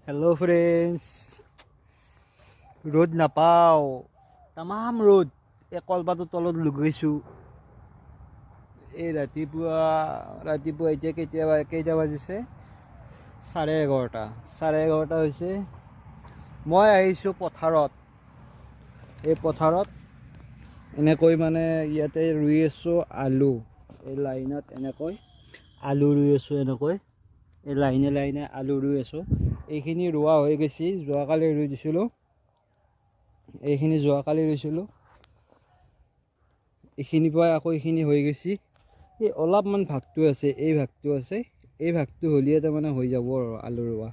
Hello' friends, ৰ'দ নাপাওঁ, তামাম ৰ'দ। এই কলপাতৰ তলত লুকাইছোঁ। এই ৰাতিপুৱা এতিয়া কেইটা বাজিছে? 11:30 হৈছে। মই আহিছোঁ পথাৰত। এই পথাৰত এনেকৈ মানে ইয়াতে ৰুই আছোঁ আলু। এই লাইনত এনেকৈ আলু ৰুই আছোঁ এনেকৈ। এই লাইনে আলু ৰুই আছোঁ। এইখিনি ৰোৱা হৈ গৈছে, যোৱাকালি ৰুই দিছিলোঁ। এইখিনি যোৱাকালি ৰুইছিলোঁ। এইখিনিৰ পৰা আকৌ এইখিনি হৈ গৈছে। এই অলপমান ভাগটো আছে, এই ভাগটো হ'লিয়ে তাৰমানে হৈ যাব আৰু আলু ৰোৱা।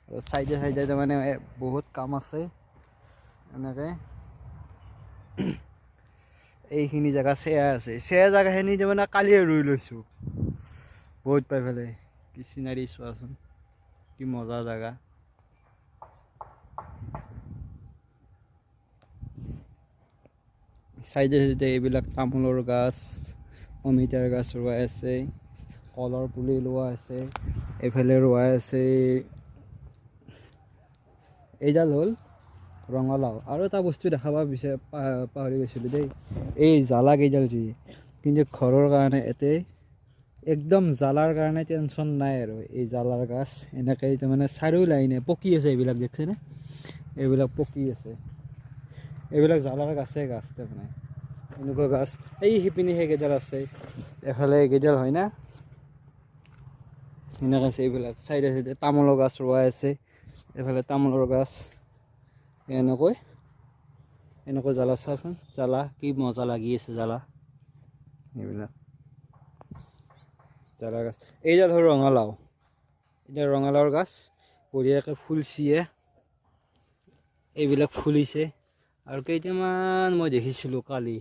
আৰু চাইডে তাৰমানে বহুত কাম আছে এনেকৈ। এইখিনি জেগা চেয়া আছে, চেয়া জেগাখিনি তাৰমানে কালিয়ে ৰুই লৈছোঁ। বহুত পাই পেলাই কি চিনাৰী চোৱাচোন, কি মজা জেগা। চাইডে এইবিলাক তামোলৰ গাছ, অমিতাৰ গাছ ৰোৱাই আছে, কলৰ পুলি ৰোৱা আছে, এইফালে ৰোৱাই আছে। এইডাল হ'ল ৰঙালাও। আৰু এটা বস্তু দেখাব পাহৰি গৈছিলোঁ দেই, এই জ্বালা কেইডাল যি, কিন্তু ঘৰৰ কাৰণে ইয়াতে একদম জ্বালাৰ কাৰণে টেনশ্যন নাই আৰু। এই জ্বালাৰ গাছ এনেকৈ তাৰমানে চাৰিও লাইনে পকি আছে। এইবিলাক দেখিছেনে? এইবিলাক পকি আছে। এইবিলাক জ্বালাৰ গাছ তাৰমানে এনেকুৱা গাছ। এই শিপিনী সেইকেইডাল আছে, এফালে এইকেইডাল হয় না, এনেকৈ আছে। এইবিলাক চাইডে তামোলৰ গাছ ৰোৱাই আছে, এইফালে তামোলৰ গাছ। এনেকৈ জ্বালা চাচোন, জ্বালা কি মজা লাগি আছে জ্বালা। এইবিলাক জ্বালা গাছ। এইডাল হ'ল ৰঙালাও। এতিয়া ৰঙালাওৰ গাছ বঢ়িয়াকৈ ফুলচিয়ে, এইবিলাক ফুলিছে। আৰু কেইটামান মই দেখিছিলোঁ কালি,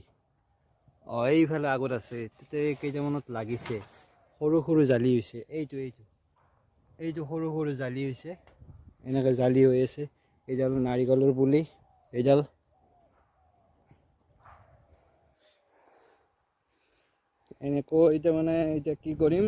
এইফালে আগত আছে, তাতে কেইটামানত লাগিছে। সৰু সৰু জালি হৈছে। এইটো সৰু সৰু জালি হৈছে, এনেকৈ জালি হৈ আছে। এইডাল নাৰিকলৰ পুলি, এইডাল এনেকৈ। এতিয়া কি কৰিম,